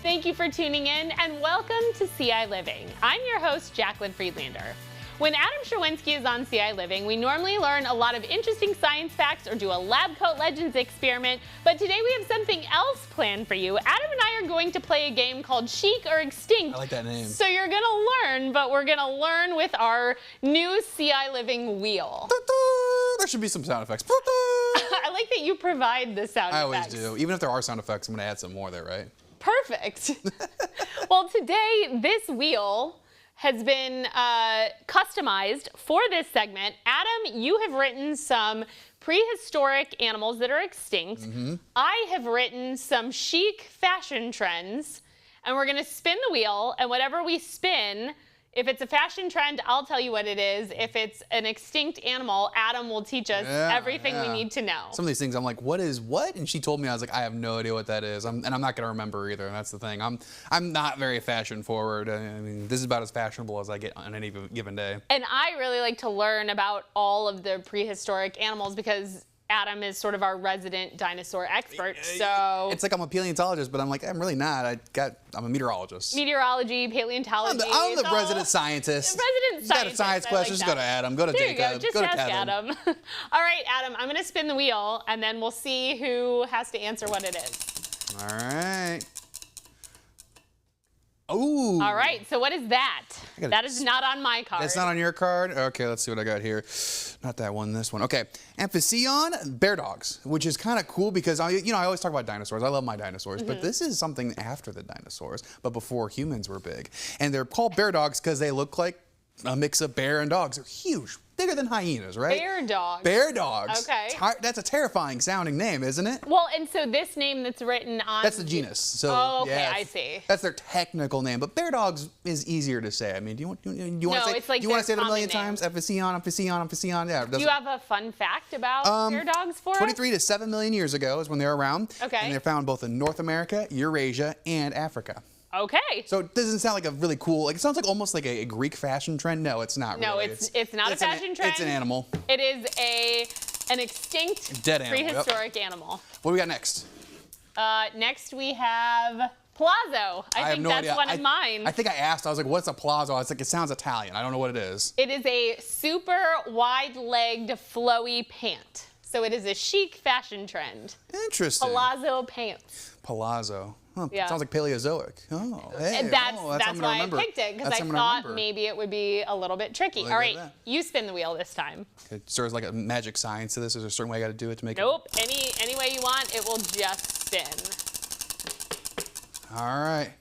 Thank you for tuning in and welcome to ciLiving. I'm your host, Jaclyn Friedlander. When Adam Sherwinski is on ciLiving, we normally learn a lot of interesting science facts or do a lab coat legends experiment, but today we have something else planned for you. Adam and I are going to play a game called Chic or Extinct. I like that name. So you're gonna learn, but we're gonna learn with our new ciLiving wheel. There should be some sound effects. I like that you provide the sound effects. I always do. Even if there are sound effects, I'm gonna add some more there, right? Perfect. Well, today this wheel has been customized for this segment. Adam, you have written some prehistoric animals that are extinct. I have written some chic fashion trends, and we're gonna spin the wheel, and whatever we spin, if it's a fashion trend, I'll tell you what it is. If it's an extinct animal, Adam will teach us everything we need to know. Some of these things I'm like, what is what? And she told me, I was like, I have no idea what that is. And I'm not gonna remember either, and that's the thing. I'm not very fashion forward. I mean, this is about as fashionable as I get on any given day. And I really like to learn about all of the prehistoric animals because Adam is sort of our resident dinosaur expert, so... It's like I'm a paleontologist, but I'm like, I'm really not. I'm a meteorologist. Meteorology, paleontology... I'm the resident scientist. Resident scientist. You got a science question, just go to Adam. Go to Jacob. There you go, just to ask Kevin. Adam. All right, Adam, I'm gonna spin the wheel, and then we'll see who has to answer what it is. All right. Ooh. All right, so what is that? That is not on my card. That's not on your card? Okay, let's see what I got here. Not that one, this one. Okay, Amphiceon, bear dogs, which is kind of cool because, I always talk about dinosaurs. I love my dinosaurs, but this is something after the dinosaurs, but before humans were big. And they're called bear dogs because they look like a mix of bear and dogs. They're huge, bigger than hyenas, right? Bear dogs. Bear dogs. Okay. That's a terrifying sounding name, isn't it? Well, and so this name that's written on... That's the genus. So, oh, okay, yeah, I see. That's their technical name, but bear dogs is easier to say. I mean, do you want to say? It's like do you want to say it a million name. times? Amphiceon. Yeah. Do you have a fun fact about bear dogs for us? 23 to 7 million years ago is when they were around. Okay. And they're found both in North America, Eurasia, and Africa. Okay. So it doesn't sound like a really cool, like it sounds like almost like a Greek fashion trend. No, it's not No, really. it's not a fashion trend. It's an animal. It is an extinct Dead animal, prehistoric animal. What do we got next? Next we have Palazzo. I think that's one of mine. I think I asked, I was like, what's a palazzo? I was like, it sounds Italian. I don't know what it is. It is a super wide-legged flowy pant. So it is a chic fashion trend. Interesting. Palazzo pants. Palazzo. Huh, Yeah. Sounds like Paleozoic. Oh, hey. And that's why I picked it, because I thought maybe. maybe it would be a little bit tricky. Well, all right, you spin the wheel this time. Okay, so there's like a magic science to this. Is there a certain way I got to do it to make Nope. Any way you want, it will just spin. it? All right.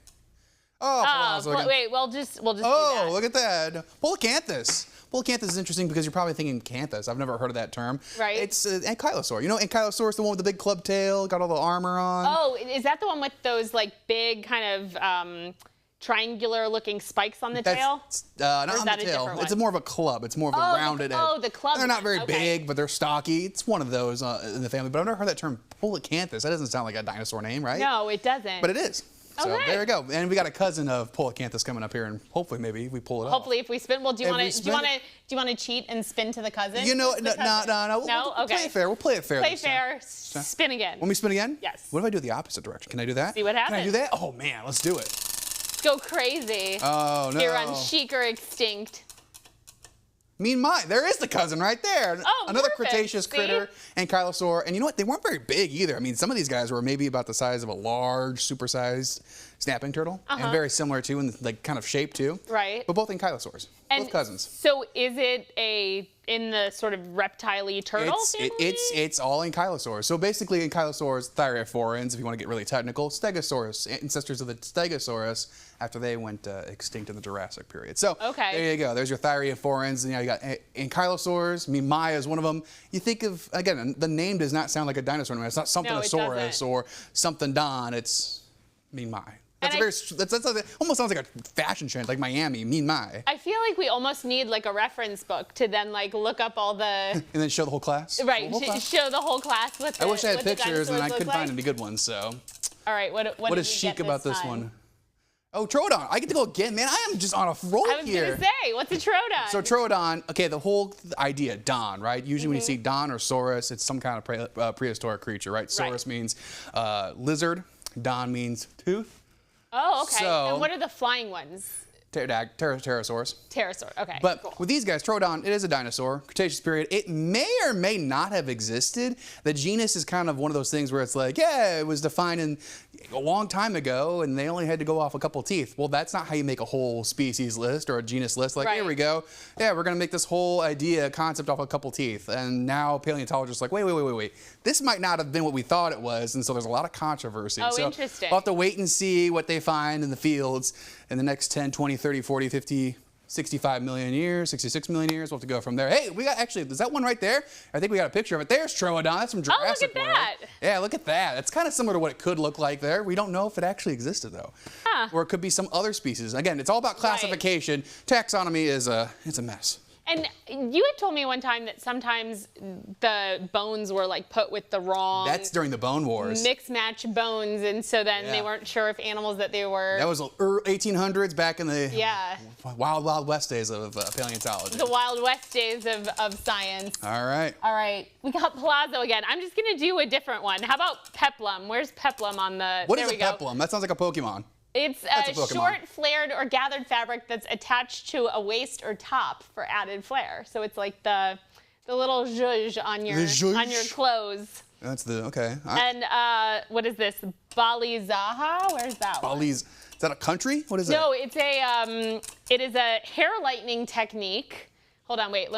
Oh, palazzo again. Wait, we'll just do that. Oh, look at that. Polacanthus. Polacanthus is interesting because you're probably thinking canthus. I've never heard of that term. Right. It's ankylosaur. You know, ankylosaurus, the one with the big club tail, got all the armor on. Oh, is that the one with those like big kind of triangular looking spikes on the tail? Not on the tail. It's more of a club. It's more of a rounded edge. The club. They're not very okay. big, but they're stocky. It's one of those in the family. But I've never heard that term Polacanthus. That doesn't sound like a dinosaur name, right? No, it doesn't. But it is. So Okay. there we go. And we got a cousin of Polacanthus coming up here, and hopefully maybe we pull it off. Hopefully, if we spin, well, do you want to cheat and spin to the cousin? You know, no. No? We'll Okay. play it fair. We'll play it fair. Play this time. fair. Spin again. Want me to spin again? Yes. What if I do it the opposite direction? Can I do that? See what Can I happens. do that? Oh man, let's do it. Go crazy. Oh no. Here on Chic or Extinct. Mean mine. There is the cousin right there. Oh, Another perfect. Cretaceous See? critter, ankylosaur. And you know what? They weren't very big either. I mean, some of these guys were maybe about the size of a large, supersized snapping turtle, and very similar too in like kind of shape too. Right. But both ankylosaurs. And both cousins. So is it in the sort of reptile-y turtle family? It's all ankylosaurs. So basically ankylosaurs, thyreophorans, if you want to get really technical, stegosaurus, ancestors of the stegosaurus after they went extinct in the Jurassic period. So there you go. There's your thyreophorans, and you got ankylosaurs. I mean, Maya is one of them. You think of, again, the name does not sound like a dinosaur name. It's not something-osaurus or something Don. It's Mean Mai. That almost sounds like a fashion trend, like Miami, Mean Mai. I feel like we almost need like a reference book to then like look up all the... And then show the whole class? Right, show the whole class what the I wish I had what the pictures and I dinosaurs couldn't look find like. any good ones, so. All right, what What did is we chic get about this time? one? Oh, Troodon. I get to go again, man. I am just on a roll I was here. gonna say, what's a Troodon? So Troodon, okay, the whole idea, Don, right? Usually when you see Don or Saurus, it's some kind of prehistoric creature, right? Saurus means lizard, Don means tooth. Oh, okay. So, and what are the flying ones? Pterosaurs. Pterosaur, okay. But cool. with these guys, Troodon, it is a dinosaur, Cretaceous period. It may or may not have existed. The genus is kind of one of those things where it's like, yeah, it was defined in a long time ago, and they only had to go off a couple teeth. Well, that's not how you make a whole species list or a genus list. Like, here we go. Yeah, we're going to make this whole concept off a couple teeth. And now paleontologists are like, wait. This might not have been what we thought it was, and so there's a lot of controversy. Oh, so interesting. We'll have to wait and see what they find in the fields in the next 10, 20, 30, 40, 50, 65 million years, 66 million years. We'll have to go from there. Hey, we got actually, is that one right there? I think we got a picture of it. There's Troodon. That's from Jurassic World. Oh, look at that. Yeah, look at that. It's kind of similar to what it could look like there. We don't know if it actually existed, though. Huh. Or it could be some other species. Again, it's all about classification. Taxonomy is it's a mess. And you had told me one time that sometimes the bones were like put with the wrong. That's during the Bone Wars. Mix match bones, and so then they weren't sure if animals that they were. That was 1800s, back in the wild west days of paleontology. The wild west days of science. All right. All right, we got Palazzo again. I'm just gonna do a different one. How about peplum? Where's peplum on the? What is a peplum? That sounds like a Pokemon. It's a short, flared, or gathered fabric that's attached to a waist or top for added flair. So it's like the little zhuzh on your clothes. That's the okay. And what is this? Balizaha? Where's that one? Is that a country? What is that? No, it's it is a hair lightening technique. Hold on, wait.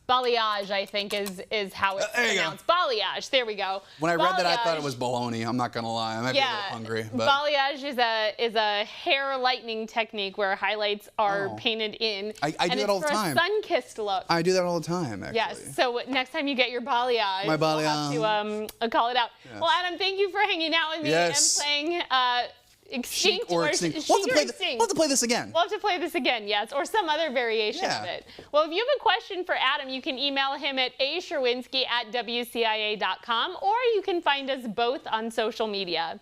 Balayage, I think, is how it's pronounced. Balayage, there we go. When I read that, I thought it was baloney. I'm not gonna lie. I might be a little hungry. But. Balayage is a hair lightening technique where highlights are painted in. I do that all the time. And it's for a sun-kissed look. I do that all the time, actually. Yes. So next time you get your balayage, we'll have to call it out. Yes. Well, Adam, thank you for hanging out with me and playing. Extinct or extinct. We'll have to play this again. We'll have to play this again, yes, or some other variation of it. Well, if you have a question for Adam, you can email him at Sherwinski@WCIA.com, or you can find us both on social media.